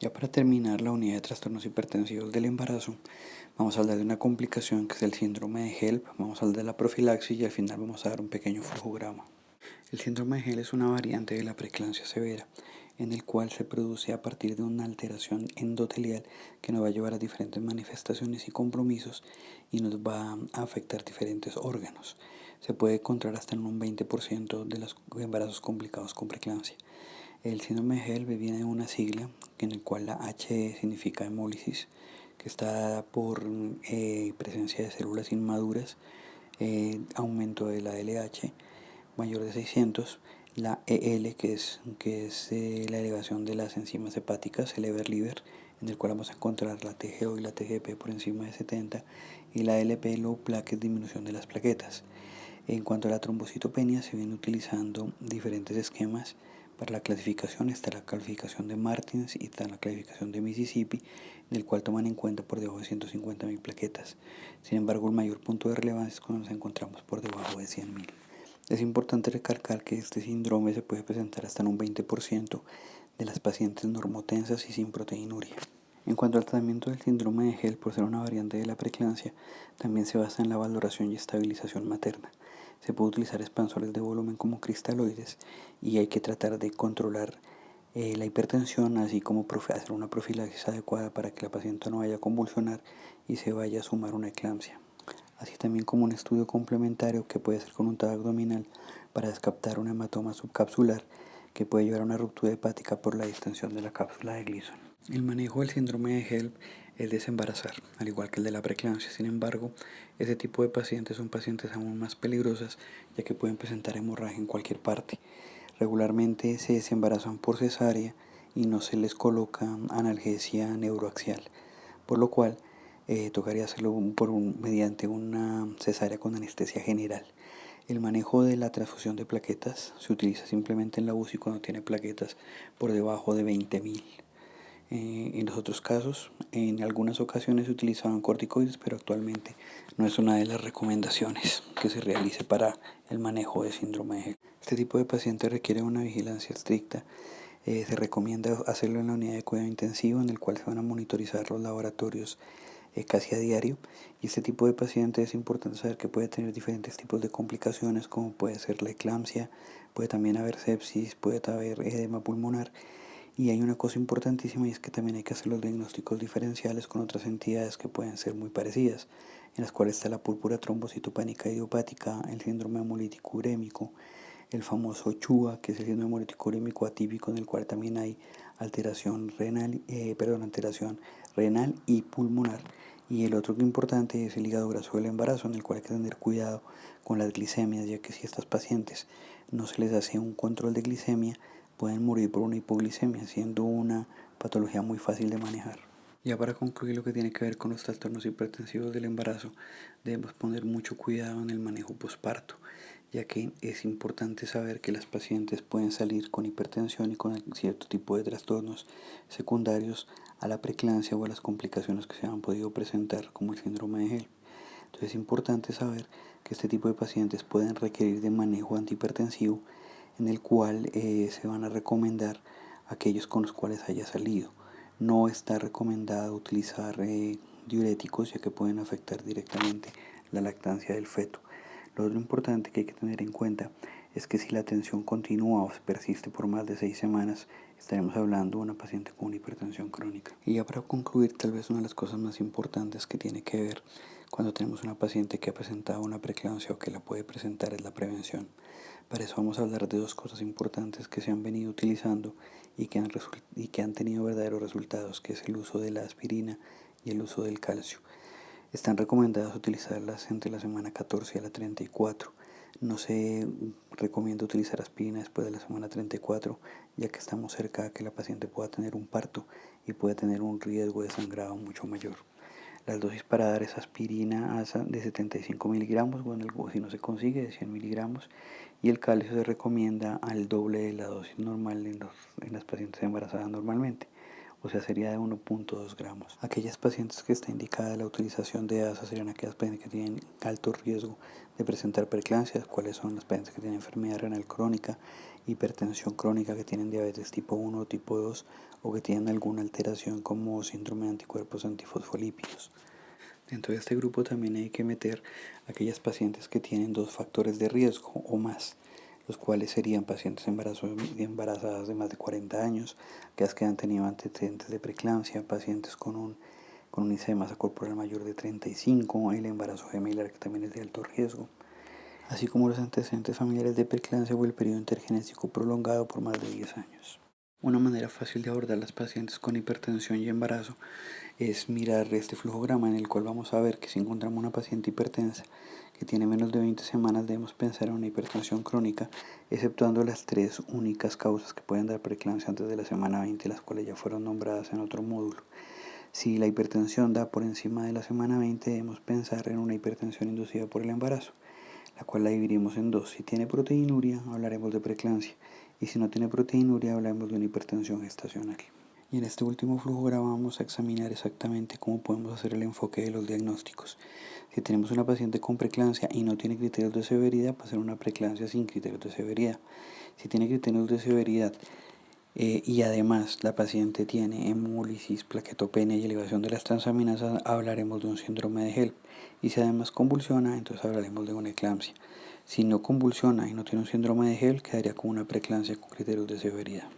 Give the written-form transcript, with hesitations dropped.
Ya para terminar la unidad de trastornos hipertensivos del embarazo, vamos a hablar de una complicación que es el síndrome de HELP, vamos a hablar de la profilaxis y al final vamos a dar un pequeño flujograma. El síndrome de HELP es una variante de la preeclampsia severa, en el cual se produce a partir de una alteración endotelial que nos va a llevar a diferentes manifestaciones y compromisos y nos va a afectar diferentes órganos. Se puede encontrar hasta en un 20% de los embarazos complicados con preeclampsia. El síndrome de HELP viene de una sigla en el cual la H significa hemólisis, que está dada por presencia de células inmaduras, aumento de la LH mayor de 600, la EL que es la elevación de las enzimas hepáticas, el Ever-Liver, en el cual vamos a encontrar la TGO y la TGP por encima de 70, y la LP low plaque, disminución de las plaquetas. En cuanto a la trombocitopenia, se vienen utilizando diferentes esquemas para la clasificación. Está la clasificación de Martins y está la clasificación de Mississippi, en el cual toman en cuenta por debajo de 150.000 plaquetas. Sin embargo, el mayor punto de relevancia es cuando nos encontramos por debajo de 100.000. Es importante recalcar que este síndrome se puede presentar hasta en un 20% de las pacientes normotensas y sin proteinuria. En cuanto al tratamiento del síndrome de HELP, por ser una variante de la preeclampsia, también se basa en la valoración y estabilización materna. Se puede utilizar expansores de volumen como cristaloides y hay que tratar de controlar la hipertensión, así como hacer una profilaxis adecuada para que la paciente no vaya a convulsionar y se vaya a sumar una eclampsia. Así también como un estudio complementario que puede ser con un TAC abdominal para descaptar un hematoma subcapsular que puede llevar a una ruptura hepática por la distensión de la cápsula de Gleason. El manejo del síndrome de HELP es desembarazar, al igual que el de la preeclampsia. Sin embargo, este tipo de pacientes son pacientes aún más peligrosas, ya que pueden presentar hemorragia en cualquier parte. Regularmente se desembarazan por cesárea y no se les coloca analgesia neuroaxial, por lo cual tocaría hacerlo mediante una cesárea con anestesia general. El manejo de la transfusión de plaquetas se utiliza simplemente en la UCI cuando tiene plaquetas por debajo de 20.000. En los otros casos, en algunas ocasiones se utilizaban corticoides, pero actualmente no es una de las recomendaciones que se realice para el manejo de síndrome de HELP. Este tipo de paciente requiere una vigilancia estricta. Se recomienda hacerlo en la unidad de cuidado intensivo, en el cual se van a monitorizar los laboratorios casi a diario. Y este tipo de paciente es importante saber que puede tener diferentes tipos de complicaciones, como puede ser la eclampsia, puede también haber sepsis, puede haber edema pulmonar. Y hay una cosa importantísima y es que también hay que hacer los diagnósticos diferenciales con otras entidades que pueden ser muy parecidas, en las cuales está la púrpura trombocitopénica idiopática, el síndrome hemolítico urémico, el famoso CHUA, que es el síndrome hemolítico urémico atípico, en el cual también hay alteración renal y pulmonar. Y el otro importante es el hígado graso del embarazo, en el cual hay que tener cuidado con las glicemias, ya que si a estas pacientes no se les hace un control de glicemia, pueden morir por una hipoglicemia, siendo una patología muy fácil de manejar. Ya para concluir lo que tiene que ver con los trastornos hipertensivos del embarazo, debemos poner mucho cuidado en el manejo posparto, ya que es importante saber que las pacientes pueden salir con hipertensión y con cierto tipo de trastornos secundarios a la preeclampsia o a las complicaciones que se han podido presentar, como el síndrome de HELP. Entonces es importante saber que este tipo de pacientes pueden requerir de manejo antihipertensivo, en el cual se van a recomendar aquellos con los cuales haya salido. No está recomendado utilizar diuréticos, ya que pueden afectar directamente la lactancia del feto. Lo otro importante que hay que tener en cuenta es que si la tensión continúa o persiste por más de 6 semanas, estaremos hablando de una paciente con hipertensión crónica. Y ya para concluir, tal vez una de las cosas más importantes que tiene que ver cuando tenemos una paciente que ha presentado una preeclampsia o que la puede presentar es la prevención. Para eso vamos a hablar de dos cosas importantes que se han venido utilizando y que han tenido verdaderos resultados, que es el uso de la aspirina y el uso del calcio. Están recomendadas utilizarlas entre la semana 14 y la 34. No se recomienda utilizar aspirina después de la semana 34, ya que estamos cerca de que la paciente pueda tener un parto y puede tener un riesgo de sangrado mucho mayor. Las dosis para dar es aspirina ASA de 75 miligramos, bueno, si no se consigue de 100 miligramos, y el calcio se recomienda al doble de la dosis normal en las pacientes embarazadas normalmente, o sea, sería de 1.2 gramos. Aquellas pacientes que está indicada la utilización de ASA serían aquellas pacientes que tienen alto riesgo de presentar preeclampsias, cuáles son las pacientes que tienen enfermedad renal crónica, hipertensión crónica, que tienen diabetes tipo 1 o tipo 2, o que tienen alguna alteración como síndrome de anticuerpos antifosfolípidos. Dentro de este grupo también hay que meter aquellas pacientes que tienen 2 factores de riesgo o más, los cuales serían pacientes embarazadas de más de 40 años, aquellas que han tenido antecedentes de preeclampsia, pacientes con un índice de masa corporal mayor de 35, el embarazo gemelar que también es de alto riesgo, así como los antecedentes familiares de preeclampsia o el periodo intergenésico prolongado por más de 10 años. Una manera fácil de abordar las pacientes con hipertensión y embarazo es mirar este flujograma en el cual vamos a ver que si encontramos una paciente hipertensa que tiene menos de 20 semanas debemos pensar en una hipertensión crónica, exceptuando las 3 únicas causas que pueden dar preeclampsia antes de la semana 20, las cuales ya fueron nombradas en otro módulo. Si la hipertensión da por encima de la semana 20, debemos pensar en una hipertensión inducida por el embarazo, la cual la dividimos en dos. Si tiene proteinuria, hablaremos de preeclampsia, y si no tiene proteinuria, hablaremos de una hipertensión gestacional. Y en este último flujograma vamos a examinar exactamente cómo podemos hacer el enfoque de los diagnósticos. Si tenemos una paciente con preeclampsia y no tiene criterios de severidad, va a ser una preeclampsia sin criterios de severidad. Si tiene criterios de severidad y además la paciente tiene hemólisis, plaquetopenia y elevación de las transaminasas, hablaremos de un síndrome de HELP. Y si además convulsiona, entonces hablaremos de una eclampsia. Si no convulsiona y no tiene un síndrome de HELP, quedaría como una preeclampsia con criterios de severidad.